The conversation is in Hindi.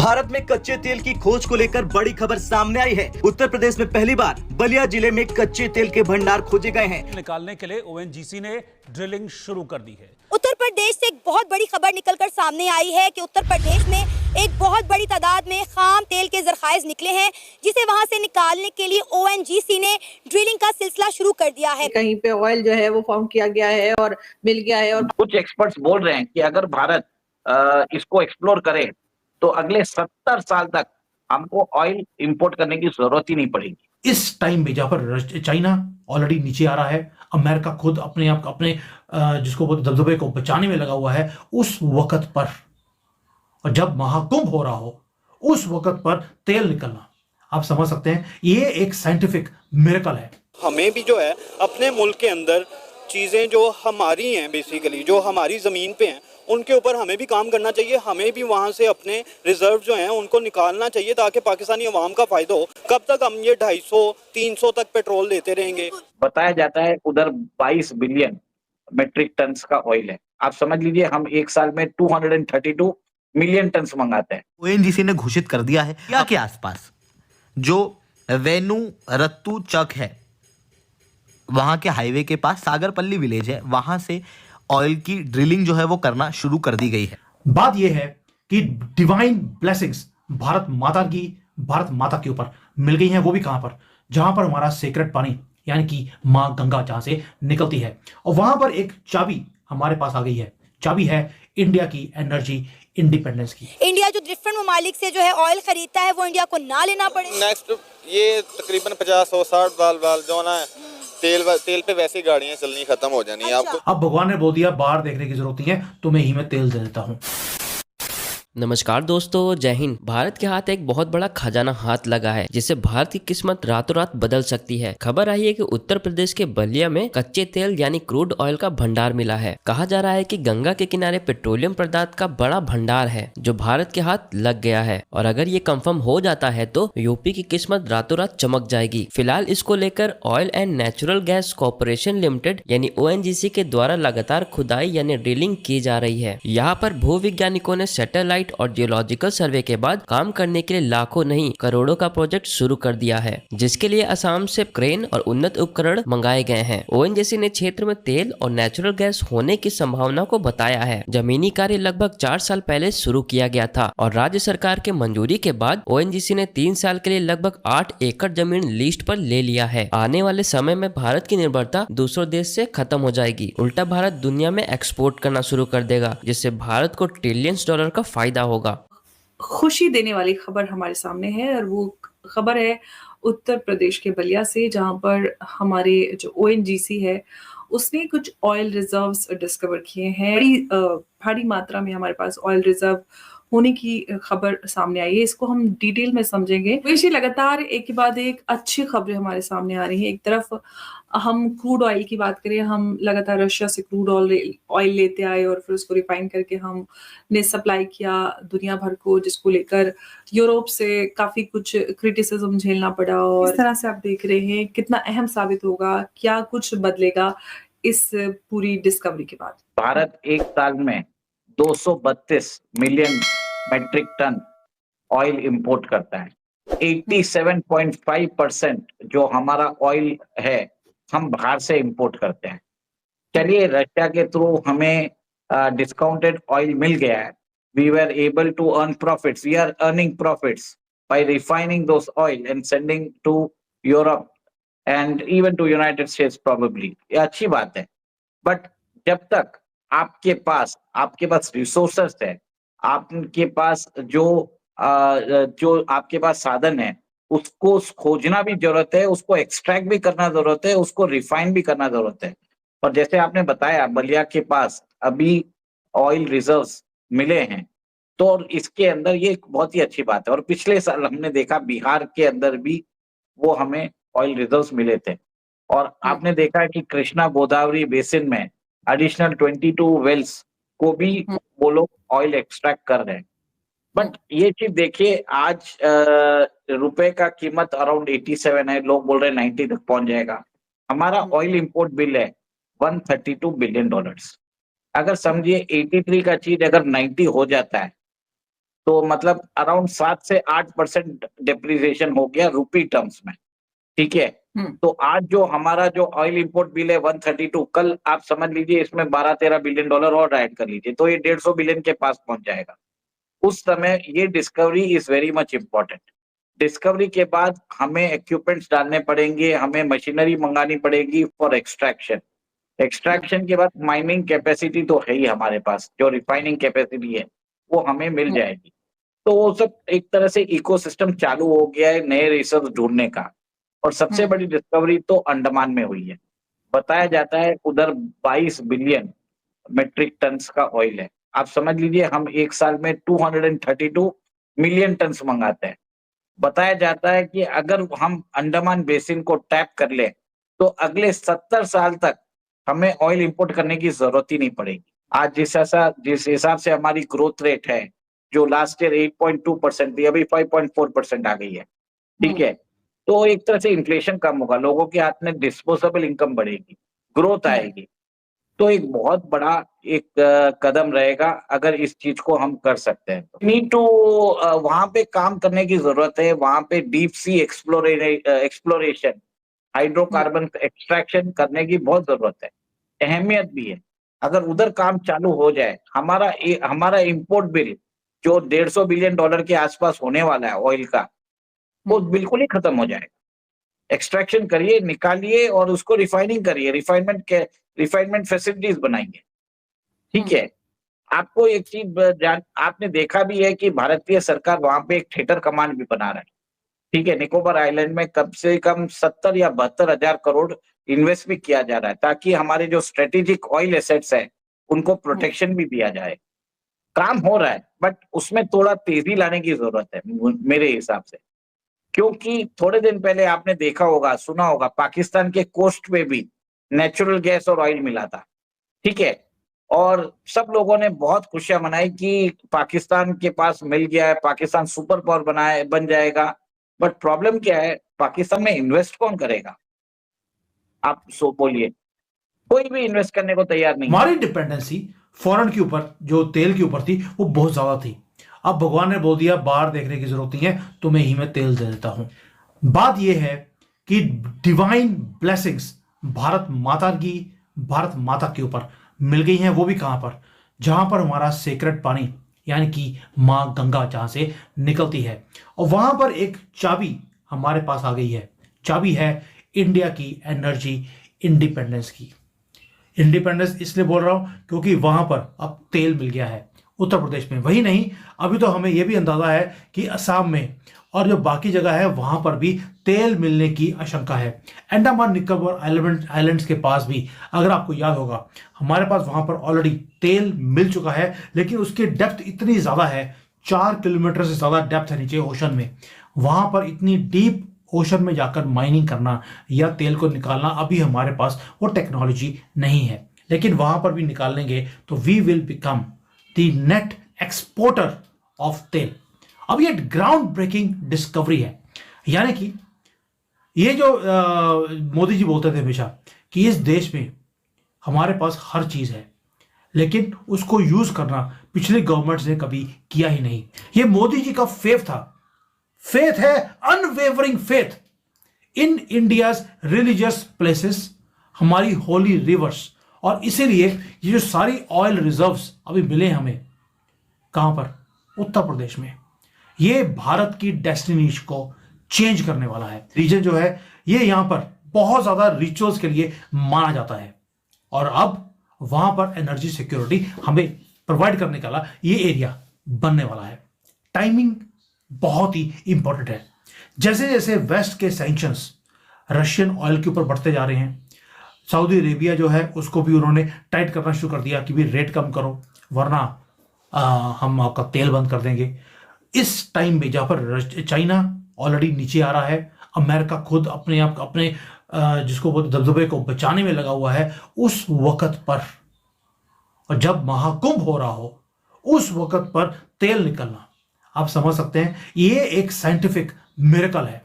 भारत में कच्चे तेल की खोज को लेकर बड़ी खबर सामने आई है। उत्तर प्रदेश में पहली बार बलिया जिले में कच्चे तेल के भंडार खोजे गए हैं। निकालने के लिए ओएनजीसी ने ड्रिलिंग शुरू कर दी है। उत्तर प्रदेश से एक बहुत बड़ी खबर निकलकर सामने आई है कि उत्तर प्रदेश में एक बहुत बड़ी तादाद में खाम तेल के ज़रखाइज निकले हैं, जिसे वहां से निकालने के लिए ओएनजीसी ने ड्रिलिंग का सिलसिला शुरू कर दिया है। कहीं पे ऑयल जो है वो फाउंड किया गया है और मिल गया है। और कुछ एक्सपर्ट्स बोल रहे हैं कि अगर भारत इसको एक्सप्लोर करे तो अगले 70 साल तक हमको ऑयल इंपोर्ट करने की जरूरत ही नहीं पड़ेगी। इस टाइम में जहां पर चाइना ऑलरेडी नीचे आ रहा है, अमेरिका खुद अपने आप अपने जिसको बोलते दबदबे को बचाने में लगा हुआ है, उस वक्त पर और जब महाकुंभ हो रहा हो उस वक्त पर तेल निकलना, आप समझ सकते हैं ये एक साइंटिफिक मिरेकल है। हमें भी जो है अपने मुल्क के अंदर चीज़ें जो हमारी हैं, बेसिकली जो हमारी ज़मीन पे हैं, उनके ऊपर हमें भी काम करना चाहिए। हमें भी वहाँ से अपने रिजर्व जो हैं उनको निकालना चाहिए ताकि पाकिस्तानी अवाम का फ़ायदा हो। कब तक हम ये 250-300 तक पेट्रोल देते रहेंगे? बताया जाता है उधर 22 बिलियन मेट्रिक टन का ऑयल है। आप समझ लीजिए हम एक साल में 232 मिलियन टन मंगाते हैं। ओएनजीसी ने घोषित कर दिया है या के आसपास जो वेनु रत्तू चक है, वहां के हाईवे के पास सागरपल्ली विलेज है, वहां से ऑयल की ड्रिलिंग जो है वो करना शुरू कर दी गई है। बात यह है कि डिवाइन ब्लेसिंग्स भारत माता के ऊपर मिल गई हैं। वो भी कहां पर? जहां पर हमारा सेक्रेट पानी यानी कि मां गंगा जहां से निकलती है, और वहां पर एक चाबी हमारे पास आ गई है। चाबी है इंडिया की एनर्जी इंडिपेंडेंस की। इंडिया जो डिफरेंट ममालिक से जो है ऑयल खरीदता है वो इंडिया को ना लेना पड़े। नेक्स्ट ये तकरीबन 50-60 बाल जो ना है तेल पे वैसे गाड़ियां चलनी खत्म हो जानी है। आपको अब भगवान ने बोल दिया बाहर देखने की जरूरत नहीं है, तुम्हें ही मैं तेल दे देता हूं। नमस्कार दोस्तों, जय हिंद। भारत के हाथ एक बहुत बड़ा खजाना हाथ लगा है जिससे भारत की किस्मत रातों रात बदल सकती है। खबर आई है कि उत्तर प्रदेश के बलिया में कच्चे तेल यानी क्रूड ऑयल का भंडार मिला है। कहा जा रहा है कि गंगा के किनारे पेट्रोलियम पदार्थ का बड़ा भंडार है जो भारत के हाथ लग गया है, और अगर ये कंफर्म हो जाता है तो यूपी की किस्मत रातों रात चमक जाएगी। फिलहाल इसको लेकर oil and natural gas corporation limited यानी ओएनजीसी के द्वारा लगातार खुदाई यानी ड्रिलिंग की जा रही है। यहाँ पर भूविज्ञानिकों ने सैटेलाइट और जियोलॉजिकल सर्वे के बाद काम करने के लिए लाखों नहीं करोड़ों का प्रोजेक्ट शुरू कर दिया है, जिसके लिए असम से क्रेन और उन्नत उपकरण मंगाए गए हैं। ओएनजीसी ने क्षेत्र में तेल और नेचुरल गैस होने की संभावना को बताया है। जमीनी कार्य लगभग 4 साल पहले शुरू किया गया था और राज्य सरकार के मंजूरी के बाद ओएनजीसी ने 3 साल के लिए लगभग 8 एकड़ जमीन लीज पर ले लिया है। आने वाले समय में भारत की निर्भरता दूसरों देश से खत्म हो जाएगी। उल्टा भारत दुनिया में एक्सपोर्ट करना शुरू कर देगा, जिससे भारत को ट्रिलियंस डॉलर का फायदा होगा। खुशी देने वाली खबर हमारे सामने है और वो खबर है उत्तर प्रदेश के बलिया से, जहां पर हमारे जो ओएनजीसी है उसने कुछ ऑयल रिजर्व्स डिस्कवर किए हैं। भारी मात्रा में हमारे पास ऑयल रिजर्व होने की खबर सामने आई है। इसको हम डिटेल में समझेंगे। वैसे लगातार एक के बाद एक अच्छी खबरें हमारे सामने आ रही हैं। एक तरफ हम क्रूड ऑयल की बात करें, हम लगातार रशिया से क्रूड ऑयल लेते आए और फिर उसको रिफाइन करके हमने सप्लाई किया दुनिया भर को, जिसको लेकर यूरोप से काफी कुछ क्रिटिसिज्म झेलना पड़ा। और इस तरह से आप देख रहे हैं कितना अहम साबित होगा, क्या कुछ बदलेगा इस पूरी डिस्कवरी के बाद। भारत एक साल में 232 million metric ton oil import करता है। 87.5% जो हमारा ऑयल है हम बाहर से इंपोर्ट करते हैं। चलिए रशिया के थ्रू हमें डिस्काउंटेड ऑयल मिल गया है। We were able to earn profits, we are earning profits by refining those oil and sending to Europe and even to United States probably. ये अच्छी बात है, बट जब तक आपके पास रिसोर्सेस है, आपके पास जो आपके पास साधन है, उसको खोजना भी जरूरत है, उसको एक्सट्रैक्ट भी करना जरूरत है, उसको रिफाइन भी करना जरूरत है। और जैसे आपने बताया बलिया के पास अभी ऑयल रिजर्व्स मिले हैं, तो इसके अंदर ये एक बहुत ही अच्छी बात है। और पिछले साल हमने देखा बिहार के अंदर भी वो हमें ऑयल रिजर्व्स मिले थे। और आपने देखा कि कृष्णा गोदावरी बेसिन में एडिशनल 22 वेल्स को भी वो लोग ऑयल एक्सट्रैक्ट कर रहे हैं। बट ये चीज देखिए, आज रुपए का कीमत अराउंड 87 है, लोग बोल रहे हैं 90 तक पहुंच जाएगा। हमारा ऑयल इंपोर्ट बिल है $132 बिलियन। अगर समझिए 83 का चीज अगर 90 हो जाता है तो मतलब अराउंड 7 से 8% डिप्रिसिएशन हो गया रूपी टर्म्स में, ठीक है। तो आज जो हमारा जो ऑयल इंपोर्ट बिल है 132, कल आप समझ लीजिए इसमें 12-13 बिलियन डॉलर और ऐड कर लीजिए तो ये 150 बिलियन के पास पहुंच जाएगा। उस समय ये discovery is very much important. Discovery के बाद हमें इक्विपमेंट्स डालने पड़ेंगे, हमें मशीनरी मंगानी पड़ेगी फॉर एक्सट्रैक्शन। एक्सट्रैक्शन के बाद माइनिंग कैपेसिटी तो है ही हमारे पास, जो रिफाइनिंग कैपेसिटी है वो हमें मिल जाएगी। तो वो सब एक तरह से इकोसिस्टम चालू हो गया है नए रिसोर्स ढूंढने का। और सबसे बड़ी डिस्कवरी तो अंडमान में हुई है। बताया जाता है उधर 22 बिलियन मेट्रिक टन्स का ऑयल है। आप समझ लीजिए हम एक साल में 232 मिलियन टन्स मंगाते हैं। बताया जाता है कि अगर हम अंडमान बेसिन को टैप कर ले तो अगले 70 साल तक हमें ऑयल इंपोर्ट करने की जरूरत ही नहीं पड़ेगी। आज जिस हिसाब से हमारी ग्रोथ रेट है, जो लास्ट ईयर 8.2% थी, अभी 5.4% आ गई है, ठीक है। तो एक तरह से इन्फ्लेशन कम होगा, लोगों के हाथ में डिस्पोजेबल इनकम बढ़ेगी, ग्रोथ आएगी। तो एक बहुत बड़ा एक कदम रहेगा अगर इस चीज को हम कर सकते हैं। नीड टू वहां पे काम करने की जरूरत है। वहां पे deep sea exploration, hydrocarbon extraction करने की बहुत जरूरत है, अहमियत भी है। अगर उधर काम चालू हो जाए, हमारा इंपोर्ट बिल जो 150 बिलियन डॉलर के आसपास होने वाला है ऑयल का, वो बिल्कुल ही खत्म हो जाएगा। एक्सट्रैक्शन करिए, निकालिए और उसको रिफाइनिंग करिए, रिफाइनमेंट फैसिलिटीज बनाइए, ठीक है। आपको एक चीज आपने देखा भी है कि भारतीय सरकार वहां पे एक थिएटर कमांड भी बना रहा है, ठीक है। निकोबार आइलैंड में कम से कम 70 या 72 हजार करोड़ इन्वेस्ट भी किया जा रहा है ताकि हमारे जो स्ट्रेटेजिक ऑयल एसेट्स है उनको प्रोटेक्शन भी दिया जाए। काम हो रहा है बट उसमें थोड़ा तेजी लाने की जरूरत है मेरे हिसाब से, क्योंकि थोड़े दिन पहले आपने देखा होगा, सुना होगा, पाकिस्तान के कोस्ट पे भी नेचुरल गैस और ऑयल मिला था, ठीक है। और सब लोगों ने बहुत खुशियां मनाई कि पाकिस्तान के पास मिल गया है, पाकिस्तान सुपर पावर बन जाएगा। बट प्रॉब्लम क्या है, पाकिस्तान में इन्वेस्ट कौन करेगा? आप बोलिए, कोई भी इन्वेस्ट करने को तैयार नहीं। हमारी डिपेंडेंसी फॉरेन के ऊपर, जो तेल के ऊपर थी, वो बहुत ज्यादा थी। अब भगवान ने बोल दिया बाहर देखने की जरूरत नहीं है, तुम्हें ही मैं तेल दे देता हूं। बात यह है कि डिवाइन ब्लेसिंग्स भारत माता के ऊपर मिल गई हैं। वो भी कहां पर? जहां पर हमारा सेक्रेट पानी यानी कि मां गंगा जहां से निकलती है, और वहां पर एक चाबी हमारे पास आ गई है। चाबी है इंडिया की एनर्जी इंडिपेंडेंस की। इंडिपेंडेंस इसलिए बोल रहा हूं क्योंकि वहां पर अब तेल मिल गया है उत्तर प्रदेश में। वही नहीं, अभी तो हमें यह भी अंदाजा है कि असम में और जो बाकी जगह है वहां पर भी तेल मिलने की आशंका है। अंडमान निकोबार आइलैंड्स के पास भी, अगर आपको याद होगा, हमारे पास वहां पर ऑलरेडी तेल मिल चुका है, लेकिन उसकी डेप्थ इतनी ज्यादा है, 4 किलोमीटर से ज्यादा डेप्थ है नीचे ओशन में। वहां पर इतनी डीप ओशन में जाकर माइनिंग करना या तेल को निकालना, अभी हमारे पास वो टेक्नोलॉजी नहीं है। लेकिन वहां पर भी निकाल लेंगे तो we will become the net exporter of तेल। अब ये ग्राउंड ब्रेकिंग डिस्कवरी है, यानी कि ये जो मोदी जी बोलते थे हमेशा कि इस देश में हमारे पास हर चीज है, लेकिन उसको यूज करना पिछले गवर्नमेंट्स ने कभी किया ही नहीं। ये मोदी जी का फेथ है, unwavering faith in India's religious places, हमारी होली रिवर्स। और इसीलिए ये जो सारी ऑयल रिजर्व्स अभी मिले हमें, कहां पर? उत्तर प्रदेश में। ये भारत की डेस्टिनी को चेंज करने वाला है। रीजन जो है ये यहां पर बहुत ज्यादा रिचुअल्स के लिए माना जाता है, और अब वहां पर एनर्जी सिक्योरिटी हमें प्रोवाइड करने का ये एरिया बनने वाला है। टाइमिंग बहुत ही इंपॉर्टेंट है। जैसे जैसे वेस्ट के सैंक्शंस रशियन ऑयल के ऊपर बढ़ते जा रहे हैं, सऊदी अरेबिया जो है उसको भी उन्होंने टाइट करना शुरू कर दिया कि भी रेट कम करो वरना हम आपका तेल बंद कर देंगे। इस टाइम में जहां पर चाइना ऑलरेडी नीचे आ रहा है, अमेरिका खुद अपने जिसको बोलते दबदबे को बचाने में लगा हुआ है, उस वक्त पर, और जब महाकुंभ हो रहा हो उस वक्त पर तेल निकलना, आप समझ सकते हैं ये एक साइंटिफिक मिरेकल है।